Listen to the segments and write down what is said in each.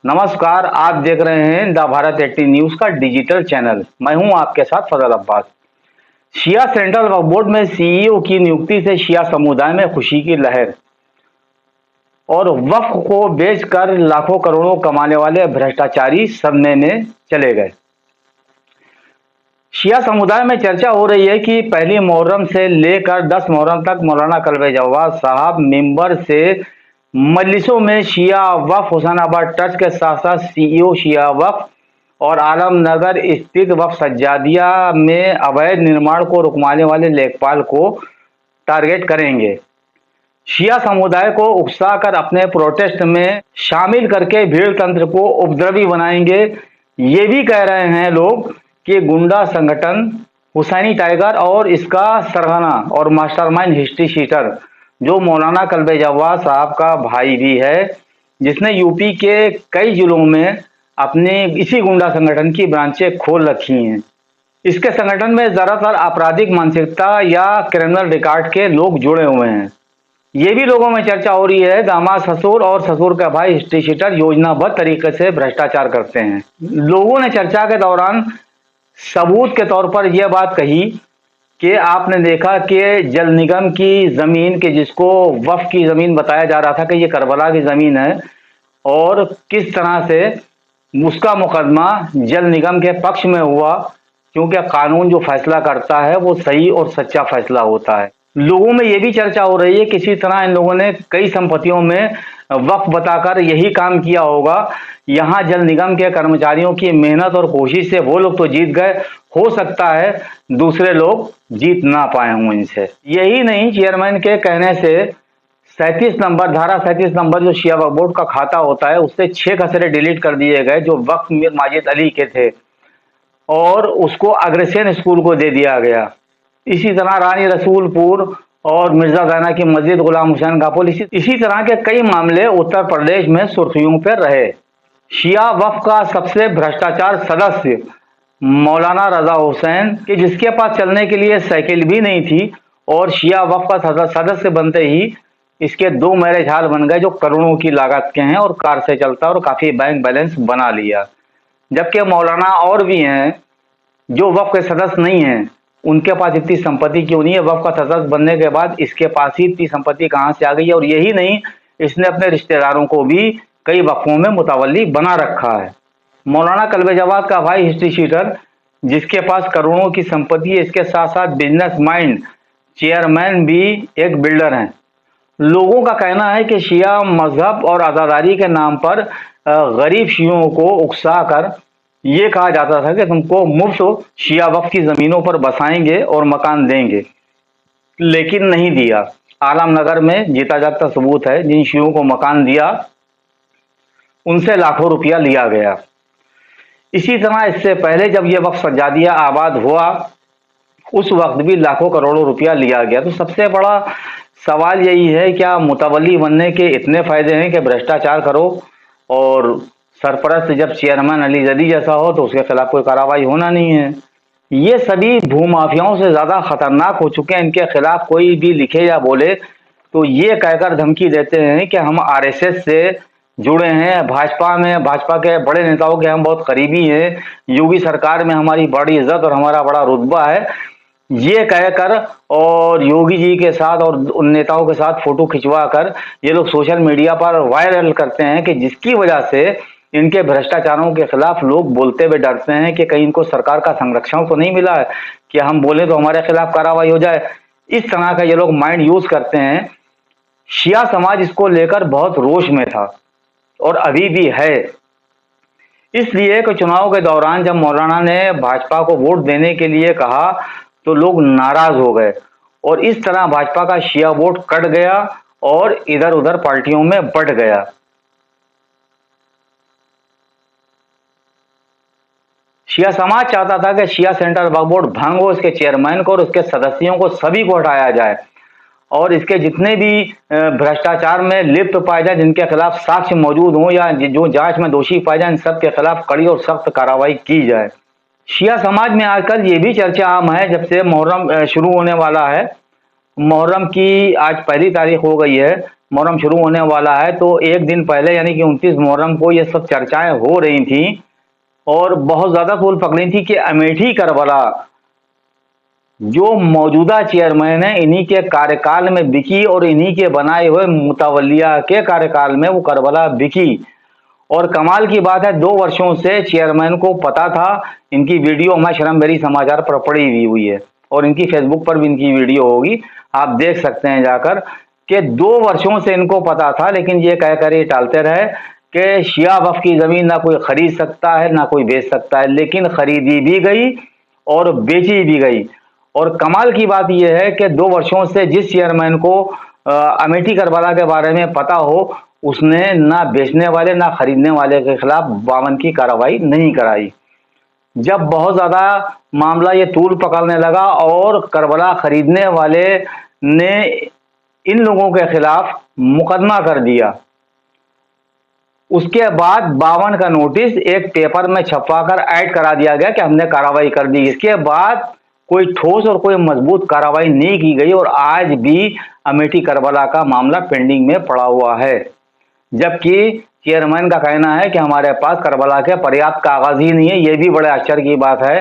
नमस्कार, आप देख रहे हैं द भारत 80 न्यूज का डिजिटल चैनल। मैं हूं आपके साथ फजल अब्बास। शिया सेंट्रल वक्फ बोर्ड में सीईओ की नियुक्ति से शिया समुदाय में खुशी की लहर। और वक्फ को बेचकर लाखों करोड़ों कमाने वाले भ्रष्टाचारी सदमे में चले गए। शिया समुदाय में चर्चा हो रही है कि पहली मुहर्रम से लेकर 10 मुहर्रम तक मौलाना कल्बे जवाद साहब मिंबर से मजलिसों में शिया वक्फ हुसैनाबाद ट्रस्ट के साथ साथ सीईओ शिया वक्फ और आलमनगर स्थित वक्फ सज्जादिया में अवैध निर्माण को रुकवाने वाले लेखपाल को टारगेट करेंगे। शिया समुदाय को उकसाकर अपने प्रोटेस्ट में शामिल करके भीड़ तंत्र को उपद्रवी बनाएंगे। ये भी कह रहे हैं लोग कि गुंडा संगठन हुसैनी टाइगर और इसका सरगना और मास्टरमाइंड हिस्ट्री शीटर जो मौलाना कल्बे जवाद साहब का भाई भी है, जिसने यूपी के कई जिलों में अपने इसी गुंडा संगठन की ब्रांचें खोल रखी हैं। इसके संगठन में ज्यादातर आपराधिक मानसिकता या क्रिमिनल रिकॉर्ड के लोग जुड़े हुए हैं। ये भी लोगों में चर्चा हो रही है दामाद ससुर और ससुर का भाई हिस्ट्री शीटर योजनाबद्ध तरीके से भ्रष्टाचार करते हैं। लोगों ने चर्चा के दौरान सबूत के तौर पर यह बात कही कि आपने देखा कि जल निगम की जमीन के जिसको वक्फ की जमीन बताया जा रहा था कि ये करबला की जमीन है, और किस तरह से उसका मुकदमा जल निगम के पक्ष में हुआ, क्योंकि कानून जो फैसला करता है वो सही और सच्चा फैसला होता है। लोगों में ये भी चर्चा हो रही है किसी तरह इन लोगों ने कई संपत्तियों में वक्फ बताकर यही काम किया होगा। यहाँ जल निगम के कर्मचारियों की मेहनत और कोशिश से वो लोग तो जीत गए, हो सकता है दूसरे लोग जीत ना पाए हों इनसे। यही नहीं, चेयरमैन के कहने से 37 नंबर धारा 37 नंबर जो शिया वक्फ बोर्ड का खाता होता है उससे 6 खसरे डिलीट कर दिए गए जो वक्फ मीर माजिद अली के थे, और उसको अग्रसेन स्कूल को दे दिया गया। इसी तरह रानी रसूलपुर और मिर्जा ज़ैना की मस्जिद गुलाम हुसैन का पुल, इसी तरह के कई मामले उत्तर प्रदेश में सुर्खियों पर रहे। शिया वक्फ का सबसे भ्रष्टाचार सदस्य मौलाना रजा हुसैन कि जिसके पास चलने के लिए साइकिल भी नहीं थी, और शिया वक्फ का सदस्य बनते ही इसके 2 मैरिज हॉल बन गए जो करोड़ों की लागत के हैं और कार से चलता और काफी बैंक बैलेंस बना लिया। जबकि मौलाना और भी हैं जो वक्फ के सदस्य नहीं हैं, उनके पास इतनी संपत्ति क्यों नहीं है? वक्फ का सदस्य बनने के बाद इसके पास ही इतनी संपत्ति कहां से आ गई है? और यही नहीं, इसने अपने रिश्तेदारों को भी कई वक्फों में मुतवल्ली बना रखा है। मौलाना कल्बे जवाद का भाई हिस्ट्री शीटर जिसके पास करोड़ों की संपत्ति है, इसके साथ साथ बिजनेस माइंड चेयरमैन भी एक बिल्डर हैं। लोगों का कहना है कि शिया मजहब और आज़ादारी के नाम पर गरीब शियों को उकसा कर ये कहा जाता था कि तुमको मुफ्त शिया वक्फ की जमीनों पर बसाएंगे और मकान देंगे, लेकिन नहीं दिया। आलमनगर में जीता जागता सबूत है, जिन शियों को मकान दिया उनसे लाखों रुपया लिया गया। इसी तरह इससे पहले जब यह वक्फ सज्जादिया आबाद हुआ उस वक्त भी लाखों करोड़ों रुपया लिया गया। तो सबसे बड़ा सवाल यही है, क्या मुतवल्ली बनने के इतने फायदे हैं कि भ्रष्टाचार करो और सरपरस्त जब चेयरमैन अली जदी जैसा हो तो उसके खिलाफ कोई कार्रवाई होना नहीं है? ये सभी भूमाफियाओं से ज्यादा खतरनाक हो चुके हैं। इनके खिलाफ कोई भी लिखे या बोले तो ये कहकर धमकी देते हैं कि हम आरएसएस से जुड़े हैं, भाजपा में भाजपा के बड़े नेताओं के हम बहुत करीबी हैं, योगी सरकार में हमारी बड़ी इज्जत और हमारा बड़ा रुतबा है। ये कहकर और योगी जी के साथ और उन नेताओं के साथ फोटो खिंचवा कर ये लोग सोशल मीडिया पर वायरल करते हैं कि जिसकी वजह से इनके भ्रष्टाचारों के खिलाफ लोग बोलते हुए डरते हैं कि कहीं इनको सरकार का संरक्षण तो नहीं मिला है कि हम बोले तो हमारे खिलाफ कार्रवाई हो जाए। इस तरह का ये लोग माइंड यूज करते हैं। शिया समाज इसको लेकर बहुत रोष में था और अभी भी है। इसलिए कि चुनाव के दौरान जब मौलाना ने भाजपा को वोट देने के लिए कहा तो लोग नाराज हो गए, और इस तरह भाजपा का शिया वोट कट गया और इधर उधर पार्टियों में बंट गया। शिया समाज चाहता था कि शिया सेंट्रल वक्फ बोर्ड भंग हो, इसके चेयरमैन को और उसके सदस्यों को सभी को हटाया जाए, और इसके जितने भी भ्रष्टाचार में लिप्त पाए जाए, जिनके खिलाफ साक्ष्य मौजूद हो या जो जांच में दोषी पाए जाए, इन सब के खिलाफ कड़ी और सख्त कार्रवाई की जाए। शिया समाज में आजकल ये भी चर्चा आम है, जब से मुहर्रम शुरू होने वाला है, मुहर्रम की आज पहली तारीख हो गई है, मुहर्रम शुरू होने वाला है, तो एक दिन पहले यानी कि 29 मुहर्रम को ये सब चर्चाएं हो रही थी और बहुत ज़्यादा तूल पकड़ी थी कि अमेठी करबला जो मौजूदा चेयरमैन है इन्हीं के कार्यकाल में बिकी और इन्हीं के बनाए हुए मुतवलिया के कार्यकाल में वो करबला बिकी। और कमाल की बात है 2 वर्षों से चेयरमैन को पता था। इनकी वीडियो हमारे श्रमबेरी समाचार पर पड़ी हुई है और इनकी फेसबुक पर भी इनकी वीडियो होगी, आप देख सकते हैं जाकर कि 2 वर्षों से इनको पता था, लेकिन ये कहकर ये टालते रहे कि शिया वक्फ की ज़मीन ना कोई खरीद सकता है ना कोई बेच सकता है, लेकिन खरीदी भी गई और बेची भी गई। और कमाल की बात यह है कि 2 वर्षों से जिस चेयरमैन को अमेठी करबला के बारे में पता हो, उसने ना बेचने वाले ना खरीदने वाले के खिलाफ 52 की कार्रवाई नहीं कराई। जब बहुत ज्यादा मामला ये तूल पकड़ने लगा और करबला खरीदने वाले ने इन लोगों के खिलाफ मुकदमा कर दिया, उसके बाद 52 का नोटिस एक पेपर में छपवाकर ऐड करा दिया गया कि हमने कार्रवाई कर दी। इसके बाद कोई ठोस और कोई मजबूत कार्रवाई नहीं की गई और आज भी अमेठी करबला का मामला पेंडिंग में पड़ा हुआ है, जबकि चेयरमैन का कहना है कि हमारे पास करबला के पर्याप्त कागज ही नहीं है। ये भी बड़े आश्चर्य की बात है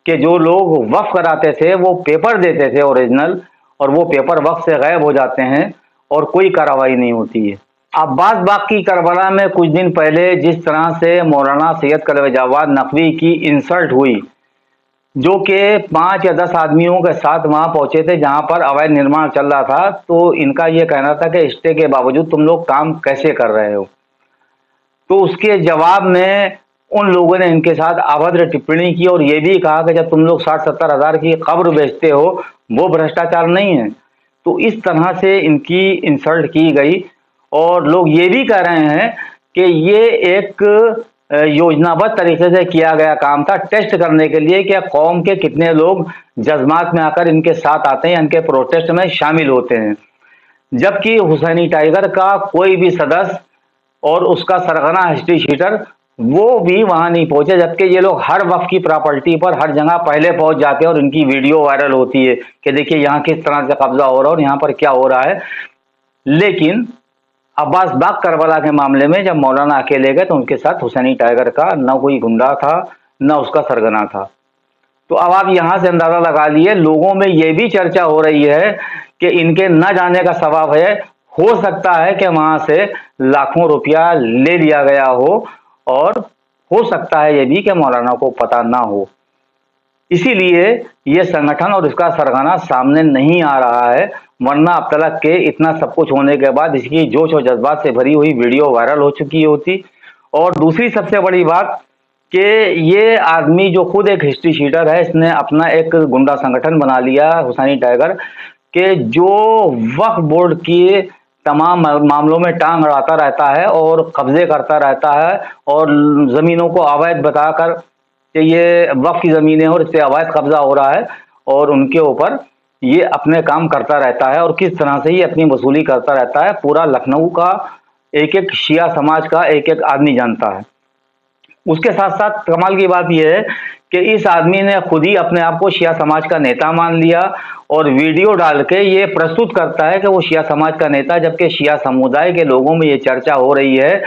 कि जो लोग वक्फ कराते थे वो पेपर देते थे ओरिजिनल, और वो पेपर वक्त से गायब हो जाते हैं और कोई कार्रवाई नहीं होती है। अब्बास बाग की करबला में कुछ दिन पहले जिस तरह से मौलाना सैयद कलवे जावाद नकवी की इंसल्ट हुई, जो कि 5 या 10 आदमियों के साथ वहां पहुंचे थे जहां पर अवैध निर्माण चल रहा था, तो इनका यह कहना था कि स्टे के बावजूद तुम लोग काम कैसे कर रहे हो। तो उसके जवाब में उन लोगों ने इनके साथ अभद्र टिप्पणी की और यह भी कहा कि जब तुम लोग 60-70 हज़ार की कब्र बेचते हो वो भ्रष्टाचार नहीं है। तो इस तरह से इनकी इंसल्ट की गई और लोग ये भी कह रहे हैं कि ये एक योजनाबद्ध तरीके से किया गया काम था, टेस्ट करने के लिए कि कौम के कितने लोग जज्बात में आकर इनके साथ आते हैं, इनके प्रोटेस्ट में शामिल होते हैं। जबकि हुसैनी टाइगर का कोई भी सदस्य और उसका सरगना हिस्ट्री शीटर वो भी वहां नहीं पहुंचे, जबकि ये लोग हर वक्त की प्रॉपर्टी पर हर जगह पहले पहुंच जाते हैं और इनकी वीडियो वायरल होती है कि देखिए यहाँ किस तरह से कब्जा हो रहा है और यहाँ पर क्या हो रहा है। लेकिन अब्बास बाग करबला के मामले में जब मौलाना अकेले गए तो उनके साथ हुसैनी टाइगर का न कोई गुंडा था न उसका सरगना था। तो अब आप यहां से अंदाजा लगा लिए, लोगों में यह भी चर्चा हो रही है कि इनके न जाने का सबब है, हो सकता है कि वहां से लाखों रुपया ले लिया गया हो और हो सकता है ये भी कि मौलाना को पता ना हो, इसीलिए ये संगठन और इसका सरगना सामने नहीं आ रहा है। वरना अब तक के इतना सब कुछ होने के बाद इसकी जोश और जज्बात से भरी हुई वीडियो वायरल हो चुकी होती। और दूसरी सबसे बड़ी बात कि ये आदमी जो खुद एक हिस्ट्री शीटर है, इसने अपना एक गुंडा संगठन बना लिया हुसैनी टाइगर के, जो वक्फ बोर्ड की तमाम मामलों में टांग अड़ाता रहता है और कब्जे करता रहता है और जमीनों को अवैध बताकर कि ये वक्फ की जमीनें और इस पे अवैध कब्जा हो रहा है और उनके ऊपर ये अपने काम करता रहता है और किस तरह से ये अपनी वसूली करता रहता है, पूरा लखनऊ का एक एक शिया समाज का एक एक आदमी जानता है। उसके साथ साथ कमाल की बात यह है कि इस आदमी ने खुद ही अपने आप को शिया समाज का नेता मान लिया और वीडियो डाल के ये प्रस्तुत करता है कि वो शिया समाज का नेता, जबकि शिया समुदाय के लोगों में ये चर्चा हो रही है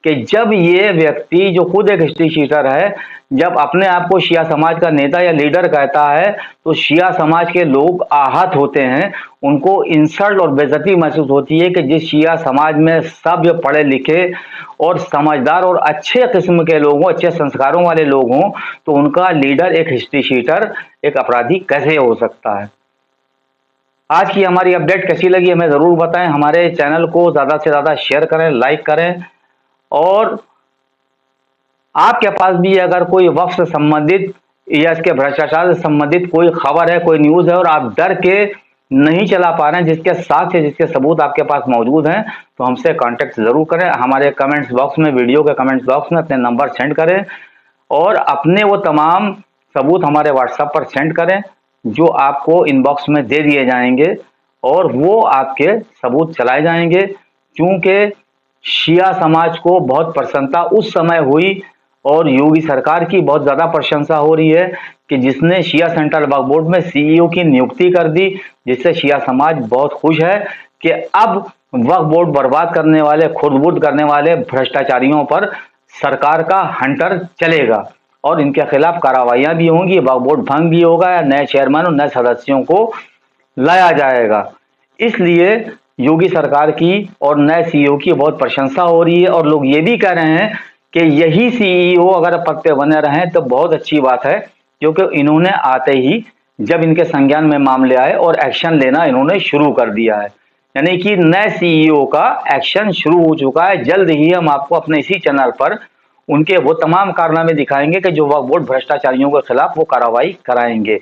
कि जब ये व्यक्ति जो खुद एक हिस्ट्री शीटर है, जब अपने आप को शिया समाज का नेता या लीडर कहता है तो शिया समाज के लोग आहत होते हैं, उनको इंसल्ट और बेइज्जती महसूस होती है कि जिस शिया समाज में सभ्य पढ़े लिखे और समझदार और अच्छे किस्म के लोग हों, अच्छे संस्कारों वाले लोग हों, तो उनका लीडर एक हिस्ट्री शीटर एक अपराधी कैसे हो सकता है। आज की हमारी अपडेट कैसी लगी हमें ज़रूर बताएं। हमारे चैनल को ज़्यादा से ज़्यादा शेयर करें, लाइक करें और आपके पास भी अगर कोई वक्फ से संबंधित या इसके भ्रष्टाचार से संबंधित कोई खबर है, कोई न्यूज़ है और आप डर के नहीं चला पा रहे हैं, जिसके साथ जिसके सबूत आपके पास मौजूद हैं, तो हमसे कांटेक्ट ज़रूर करें। हमारे कमेंट्स बॉक्स में, वीडियो के कमेंट्स बॉक्स में अपने नंबर सेंड करें और अपने वो तमाम सबूत हमारे व्हाट्सएप पर सेंड करें जो आपको इनबॉक्स में दे दिए जाएंगे और वो आपके सबूत चलाए जाएंगे। क्योंकि शिया समाज को बहुत प्रसन्नता उस समय हुई और योगी सरकार की बहुत ज़्यादा प्रशंसा हो रही है कि जिसने शिया सेंट्रल वक्फ बोर्ड में सीईओ की नियुक्ति कर दी, जिससे शिया समाज बहुत खुश है कि अब वक्फ बोर्ड बर्बाद करने वाले, खुर्द-बुर्द करने वाले भ्रष्टाचारियों पर सरकार का हंटर चलेगा और इनके खिलाफ कार्रवाइयां भी होंगी, वक्फ बोर्ड भंग भी होगा या नए चेयरमैन और नए सदस्यों को लाया जाएगा। इसलिए योगी सरकार की और नए सीईओ की बहुत प्रशंसा हो रही है और लोग ये भी कह रहे हैं कि यही सीईओ अगर पद पे बने रहें तो बहुत अच्छी बात है, क्योंकि इन्होंने आते ही जब इनके संज्ञान में मामले आए और एक्शन लेना इन्होंने शुरू कर दिया है, यानी कि नए सीईओ का एक्शन शुरू हो चुका है। जल्द ही हम आपको अपने इसी चैनल पर उनके वो तमाम कारनामे दिखाएंगे कि जो वक्फ बोर्ड भ्रष्टाचारियों के खिलाफ वो कार्रवाई कराएंगे।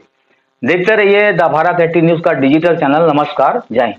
देखते रहिए द भारत 80 न्यूज का डिजिटल चैनल। नमस्कार, जय हिंद।